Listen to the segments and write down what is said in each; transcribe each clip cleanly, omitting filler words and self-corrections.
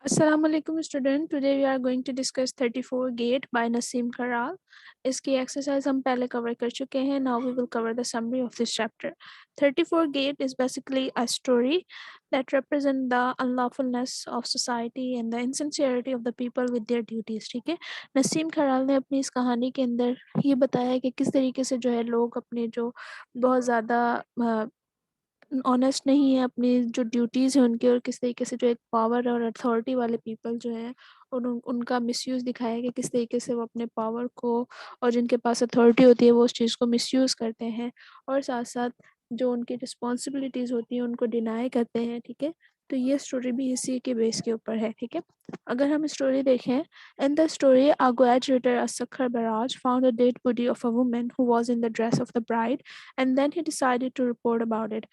Assalamu alaikum student. Today we are going to discuss 34 Gate by Naseem Karal. इसकी exercise हम पहले cover कर चुके हैं. Now we will cover the summary of this chapter. 34 Gate is basically a story that represents the unlawfulness of society and the insincerity of the people with their duties. ठीक है. नसीम खराल ने अपनी इस कहानी के अंदर ये बताया कि किस तरीके से जो है लोग अपने जो बहुत ज़्यादा ऑनेस्ट नहीं है अपनी जो ड्यूटीज़ हैं उनकी, और किस तरीके से जो एक पावर और अथॉरिटी वाले पीपल जो हैं उनका मिसयूज़ दिखाया कि किस तरीके से वो अपने पावर को और जिनके पास अथॉरिटी होती है वो उस चीज़ को मिसयूज़ करते हैं, और साथ साथ जो उनकी रिस्पॉन्सिबिलिटीज़ होती हैं उनको डिनाई करते हैं. ठीक है, तो ये स्टोरी भी इसी के बेस के ऊपर है. ठीक है, अगर हम स्टोरी देखें, in the story a graduator Sakhar Baraj found a dead body of a woman who was in the dress of the bride, and then he decided to report about it.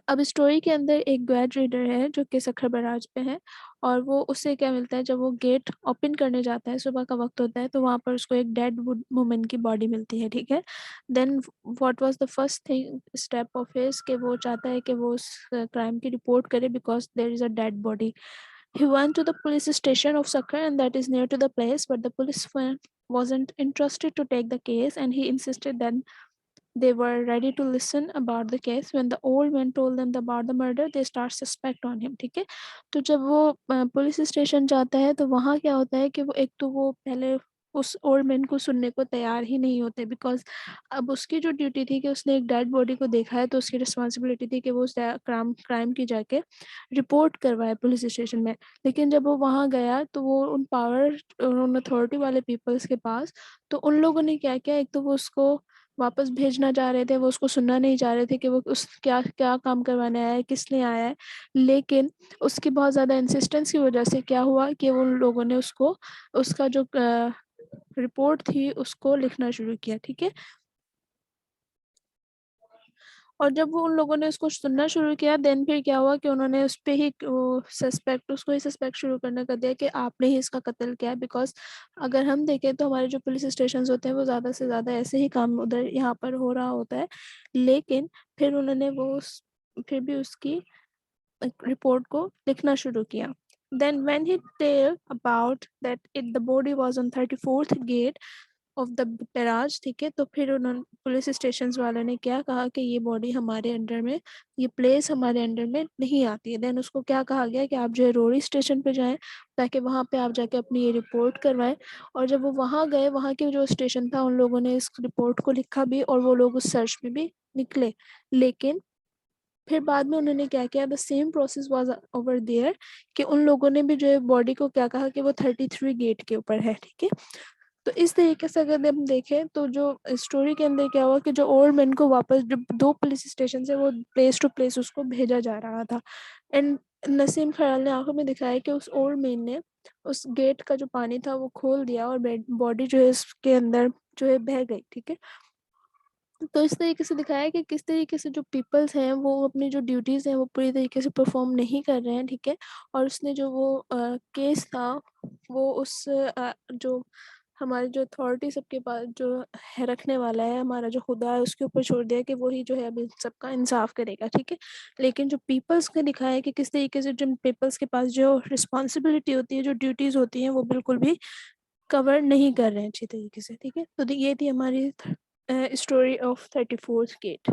अब story के अंदर एक गैड reader है जो कि Sukkur barrage पे है, और वो उससे क्या मिलता है, जब वो गेट ओपन करने जाता है, सुबह का वक्त होता है, तो वहाँ पर उसको एक डेड वुमन की बॉडी मिलती है. ठीक है, then what was the first thing step of his कि वो चाहता है कि वो उस क्राइम की रिपोर्ट करे because there is a dead body. He went to the police station of Sakhar, and that is near to the place, but the police wasn't interested to take the case, and he insisted that they were ready to listen about the case. When the old man told them about the murder, they start suspect on him. ठीक है, तो जब वो police station जाता है तो वहाँ क्या होता है कि वो एक तो वो पहले उस ओल्ड मैन को सुनने को तैयार ही नहीं होते, बिकॉज अब उसकी जो ड्यूटी थी कि उसने एक डेड बॉडी को देखा है, तो उसकी रिस्पॉन्सिबिलिटी थी कि वो उस क्राइम की जाके रिपोर्ट करवाए पुलिस स्टेशन में. लेकिन जब वो वहाँ गया तो वो उन पावर उन अथॉरिटी वाले पीपल्स के पास, तो उन लोगों ने क्या किया, एक तो वो उसको वापस भेजना चाह रहे थे, वो उसको सुनना नहीं चाह रहे थे कि वो उस क्या क्या काम करवाने आया है, किस लिए आया है. लेकिन उसकी बहुत ज़्यादा इंसिस्टेंस की वजह से क्या हुआ कि उन लोगों ने उसको उसका जो रिपोर्ट थी उसको लिखना शुरू किया. ठीक है, और जब वो उन लोगों ने उसको सुनना शुरू किया, देन फिर क्या हुआ कि उन्होंने उस पे ही उसको ही सस्पेक्ट शुरू करने कर दिया कि आपने ही इसका कत्ल किया. बिकॉज अगर हम देखें तो हमारे जो पुलिस स्टेशन होते हैं वो ज़्यादा से ज़्यादा ऐसे ही काम उधर यहाँ पर हो रहा होता है. लेकिन फिर उन्होंने फिर भी उसकी रिपोर्ट को लिखना शुरू किया. Then when he told about that the body was on 34th gate of the paras, ठीक है, तो फिर उन्होंने पुलिस स्टेशन वालों ने क्या कहा कि ये बॉडी हमारे अंडर में, ये प्लेस हमारे अंडर में नहीं आती है. देन उसको क्या कहा गया कि आप जो है रोरी स्टेशन पे जाएं ताकि वहाँ पे आप जाके अपनी ये रिपोर्ट करवाएं. और जब वो वहाँ गए, वहाँ के जो स्टेशन था उन लोगों ने इस रिपोर्ट को लिखा भी, और वो लोग उस सर्च में भी निकले. लेकिन फिर बाद में उन्होंने क्या किया, the same process was over there कि उन लोगों ने भी जो है बॉडी को क्या कहा कि वो 33 गेट के ऊपर है. ठीक है, तो इस तरीके से अगर हम देखें तो जो स्टोरी के अंदर क्या हुआ कि जो ओल्ड मैन को वापस जो 2 पुलिस स्टेशन से वो प्लेस टू प्लेस उसको भेजा जा रहा था. एंड नसीम खयाल ने आंखों में दिखाया कि उस ओल्ड मैन ने उस गेट का जो पानी था वो खोल दिया और बॉडी जो है इसके अंदर जो है बह गई. ठीक है, तो इस तरीके से दिखाया कि किस तरीके से जो पीपल्स हैं वो अपनी जो ड्यूटीज़ हैं वो पूरी तरीके से परफॉर्म नहीं कर रहे हैं. ठीक है, और उसने जो वो केस था वो जो हमारे जो अथॉरिटी सबके पास जो है रखने वाला है, हमारा जो खुदा है, उसके ऊपर छोड़ दिया कि वही जो है अभी सबका इंसाफ करेगा. ठीक है, लेकिन जो पीपल्स ने दिखाया है कि किस तरीके से जिन पीपल्स के पास जो रिस्पॉन्सिबिलिटी होती है, जो ड्यूटीज़ होती हैं, वो बिल्कुल भी कवर नहीं कर रहे हैं अच्छी तरीके से. ठीक है, तो ये थी हमारी स्टोरी ऑफ 34th गेट.